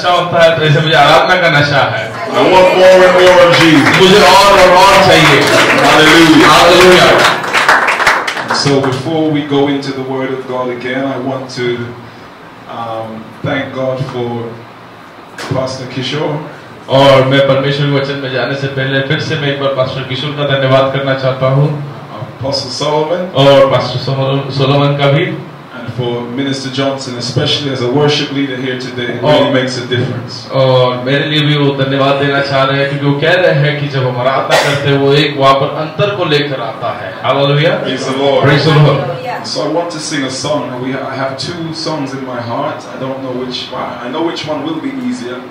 नशा होता है, तो ऐसे मुझे आराधना का नशा है। I want more and more of Jesus. मुझे और चाहिए। Hallelujah. Hallelujah. So before we go into the Word of God again, I want to thank God for Pastor Kishore. और मैं परमेश्वर के वचन में जाने से पहले फिर से मैं एक बार पास्टर किशोर का धन्यवाद करना चाहता हूँ, Apostle Solomon, और पास्टर सोलोमन का भी, and for Minister Johnson, especially as a worship leader here today. It really makes a difference. और मेरे लिए भी वो धन्यवाद देना चाह रहे हैं, क्योंकि वो कह रहे हैं कि जब हम आराधना करते हैं वो एक वहाँ पर अंतर को लेकर आता है। Hallelujah, Praise the Lord. Praise the Lord. So I want to sing a song. I have two songs in my heart. I don't know which one. I know which one will be easier.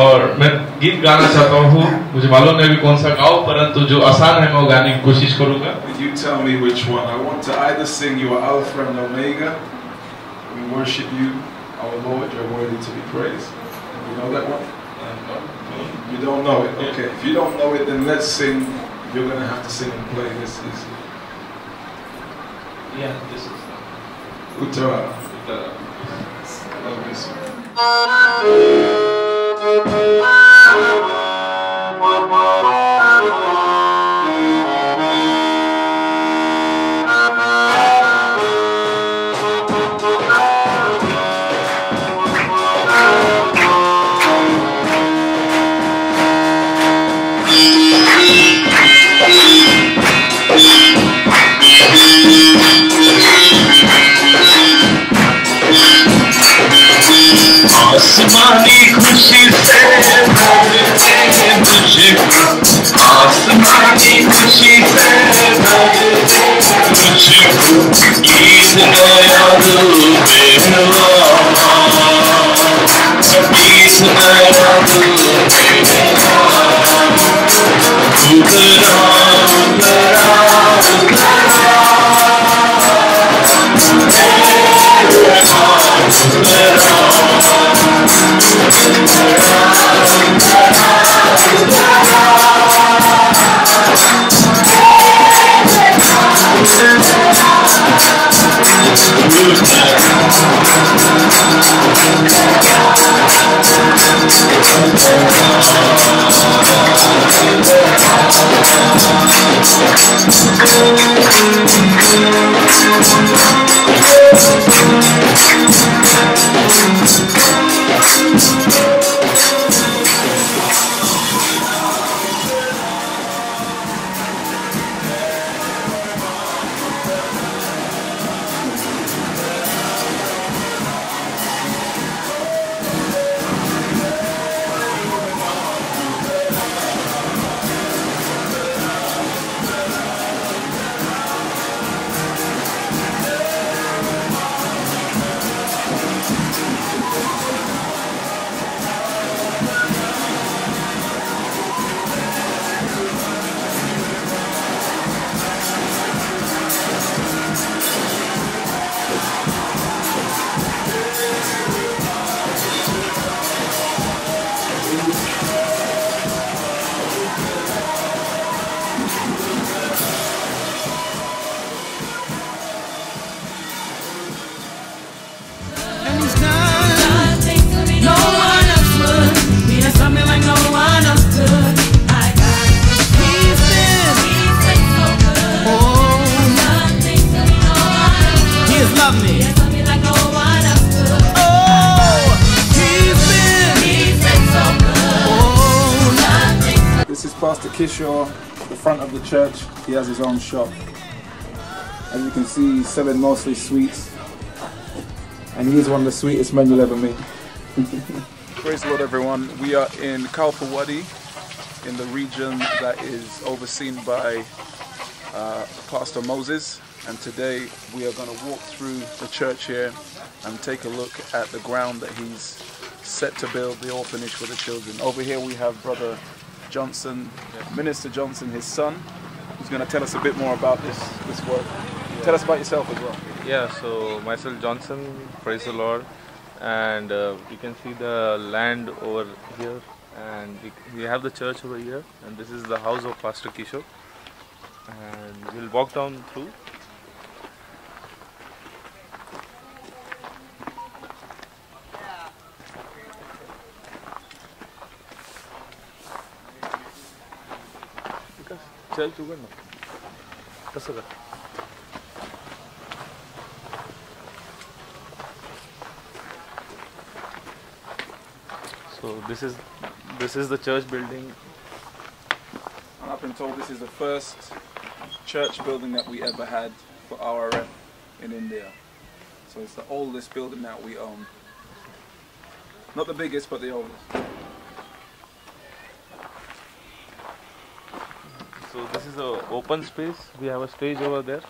और मैं गीत गाना चाहता हूँ, मुझे मालूम नहीं कौन सा गाऊं, परंतु जो आसान है मैं वो गाने की कोशिश करूँगा। You tell me which one. I want to either sing "You Are Alpha and Omega." We worship you, our Lord. You're worthy to be praised. You know that one? You don't know it. Okay. If you don't know it, then let's sing. You're gonna have to sing and play. This is. Yeah, this is. Uttara. I love this one. आसमानी खुशी से भर दे मुझको, आसमानी खुशी से भर दे मुझको, ईद नया रूप मिला, ईद नया रूप मिला, उतरा उतरा This is Pastor Kishore, the front of the church. He has his own shop. As you can see, he's selling mostly sweets. And he is one of the sweetest men you'll ever meet. Praise the Lord, everyone. We are in Kalpawadi, in the region that is overseen by Pastor Moses. And today we are going to walk through the church here and take a look at the ground that he's set to build the orphanage for the children. Over here we have Brother Johnson, Minister Johnson, his son, who's going to tell us a bit more about this work. Tell us about yourself as well. Yeah, so myself Johnson, praise the Lord, and you can see the land over here, and we have the church over here, and this is the house of Pastor Kishore, and we'll walk down through. चल उघड ना तसं कर. So this is the church building. And I've been told this is the first church building that we ever had for RRF in India. So it's the oldest building that we own. Not the biggest, but the oldest. So this is an open space. We have a stage over there,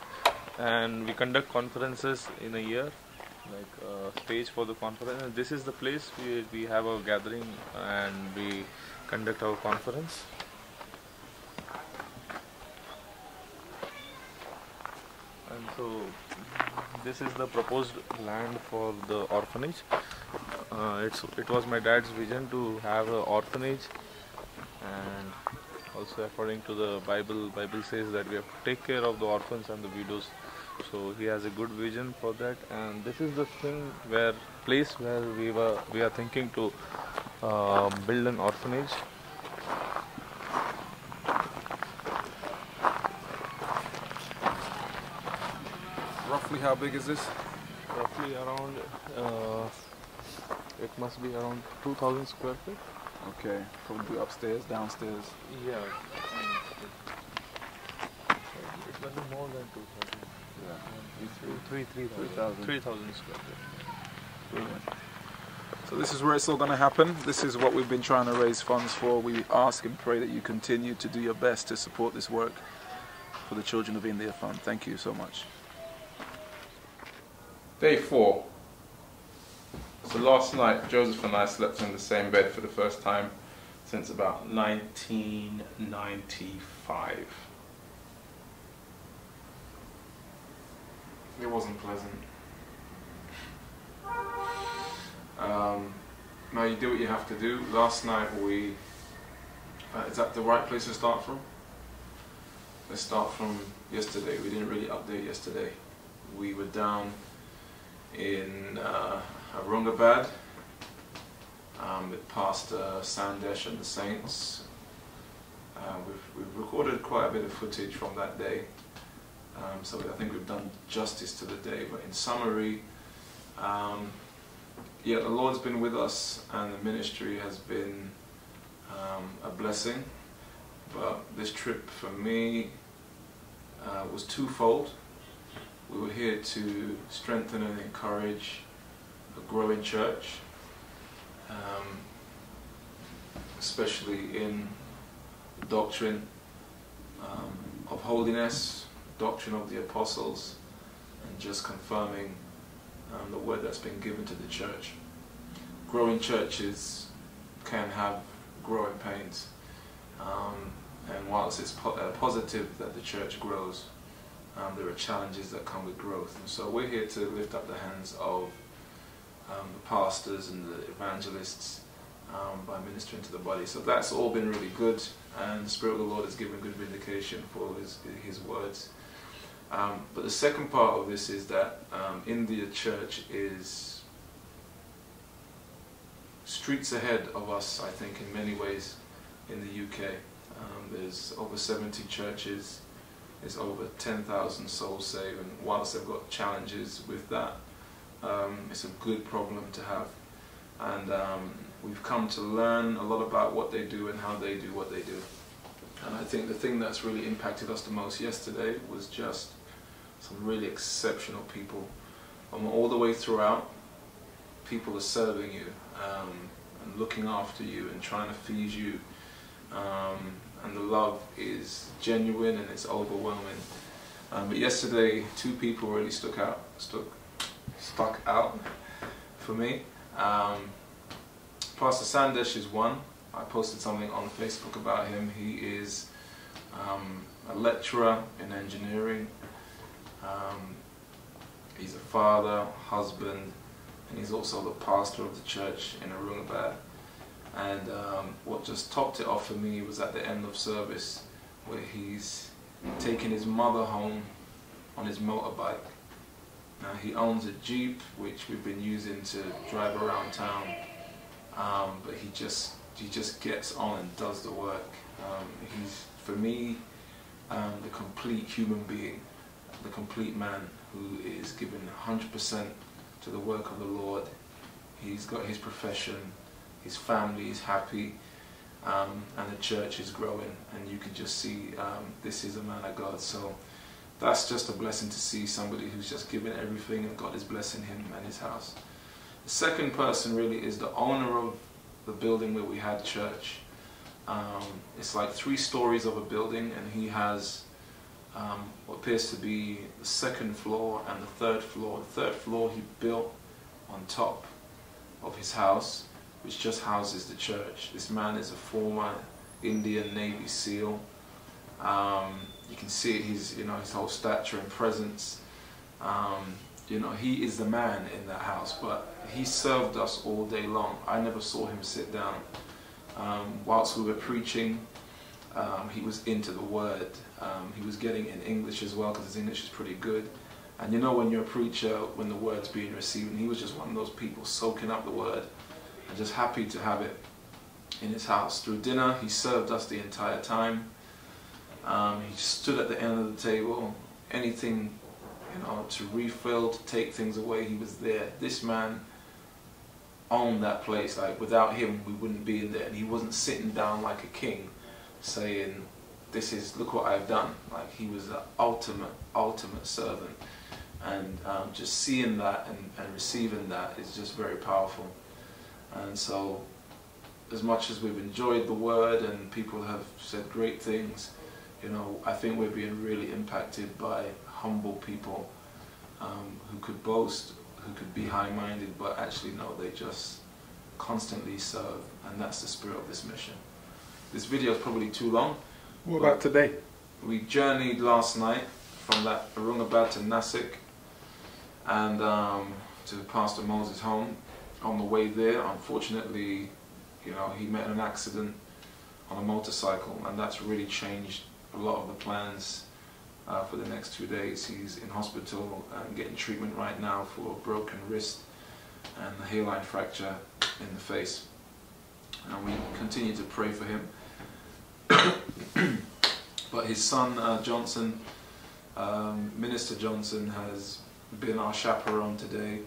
and we conduct conferences in a year, like a stage for the conference. And this is the place we have a gathering and we conduct our conference. And so this is the proposed land for the orphanage. It was my dad's vision to have an orphanage, and also according to the Bible says that we have to take care of the orphans and the widows. So he has a good vision for that, and this is the place where we are thinking to build an orphanage. Roughly how big is this? Roughly around it must be around 2,000 square feet. Okay, probably upstairs, downstairs. Yeah. It must be more than 2,000. Yeah. 3,000 square feet. Brilliant. So this is where it's all going to happen. This is what we've been trying to raise funds for. We ask and pray that you continue to do your best to support this work for the Children of India Fund. Thank you so much. Day 4. So last night, Joseph and I slept in the same bed for the first time since about 1995. It wasn't pleasant. Now you do what you have to do. Last night we... is that the right place to start from? Let's start from yesterday. We didn't really update yesterday. We were down in Aurangabad with Pastor Sandesh and the Saints. We've recorded quite a bit of footage from that day, so I think we've done justice to the day. But in summary, yeah, the Lord's been with us and the ministry has been a blessing. But this trip for me was twofold. We were here to strengthen and encourage a growing church, especially in the doctrine of holiness, doctrine of the apostles, and just confirming the word that's been given to the church. Growing churches can have growing pains, and whilst it's positive that the church grows, there are challenges that come with growth. And so we're here to lift up the hands of the pastors and the evangelists by ministering to the body. So that's all been really good, and the Spirit of the Lord has given good vindication for his words. But the second part of this is that India Church is streets ahead of us, I think, in many ways in the UK. There's over 70 churches. There's over 10,000 souls saved, and whilst they've got challenges with that, it's a good problem to have. And we've come to learn a lot about what they do and how they do what they do. And I think the thing that's really impacted us the most yesterday was just some really exceptional people. All the way throughout, people are serving you and looking after you and trying to feed you. And the love is genuine and it's overwhelming. But yesterday, two people really stuck out for me. Pastor Sandesh is one. I posted something on Facebook about him. He is a lecturer in engineering. He's a father, husband, and he's also the pastor of the church in Aurangabad. And what just topped it off for me was at the end of service, where he's taking his mother home on his motorbike. Now he owns a Jeep which we've been using to drive around town, but he just gets on and does the work. For me, the complete human being, the complete man who is given 100% to the work of the Lord. He's got his profession, his family is happy, and the church is growing, and you can just see this is a man of God. So that's just a blessing to see somebody who's just given everything and God is blessing him and his house. The second person really is the owner of the building where we had church. It's like 3 stories of a building, and he has what appears to be the 2nd floor and the 3rd floor. The 3rd floor he built on top of his house, which just houses the church. This man is a former Indian Navy SEAL. You can see his whole stature and presence. He is the man in that house, but he served us all day long. I never saw him sit down. Whilst we were preaching, he was into the word. He was getting in English as well, because his English is pretty good. And when you're a preacher, when the word's being received, and he was just one of those people soaking up the word and just happy to have it in his house. Through dinner, he served us the entire time. He stood at the end of the table. Anything, to refill, to take things away, he was there. This man owned that place. Like, without him, we wouldn't be in there. And he wasn't sitting down like a king, saying, look what I've done. Like, he was the ultimate servant. And just seeing that and receiving that is just very powerful. And so, as much as we've enjoyed the word and people have said great things, I think we're being really impacted by humble people who could boast, who could be high-minded, but actually no, they just constantly serve, and that's the spirit of this mission. This video is probably too long. What about today? We journeyed last night from that Aurangabad to Nasik, and to Pastor Moses' home. On the way there, unfortunately, he met an accident on a motorcycle, and that's really changed a lot of the plans for the next 2 days. He's in hospital and getting treatment right now for a broken wrist and a hairline fracture in the face. And we continue to pray for him. But his son Johnson, Minister Johnson, has been our chaperone today.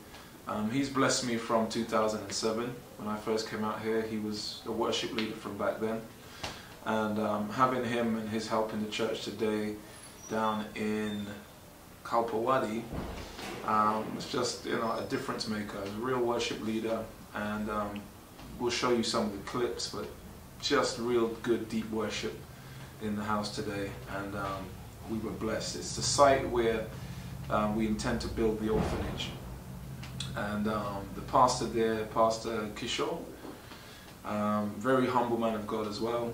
He's blessed me from 2007. When I first came out here, he was the worship leader from back then. And having him and his help in the church today down in Kalpawadi, was just a difference maker. He's a real worship leader, and we'll show you some of the clips, but just real good deep worship in the house today, and we were blessed. It's the site where we intend to build the orphanage, and the pastor there, Pastor Kishore, very humble man of God as well,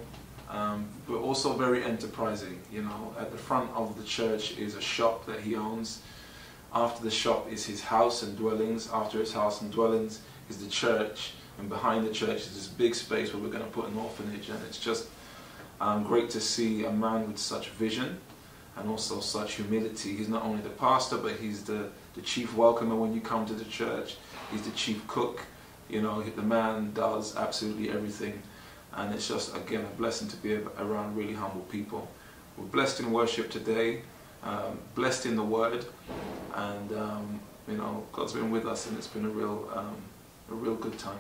but also very enterprising. At the front of the church is a shop that he owns. After the shop is his house and dwellings. After his house and dwellings is the church, and behind the church is this big space where we're going to put an orphanage. And it's just great to see a man with such vision and also such humility. He's not only the pastor, but he's the chief welcomer when you come to the church. He's the chief cook. The man does absolutely everything. And it's just, again, a blessing to be around really humble people. We're blessed in worship today, blessed in the word, and God's been with us, and it's been a real good time.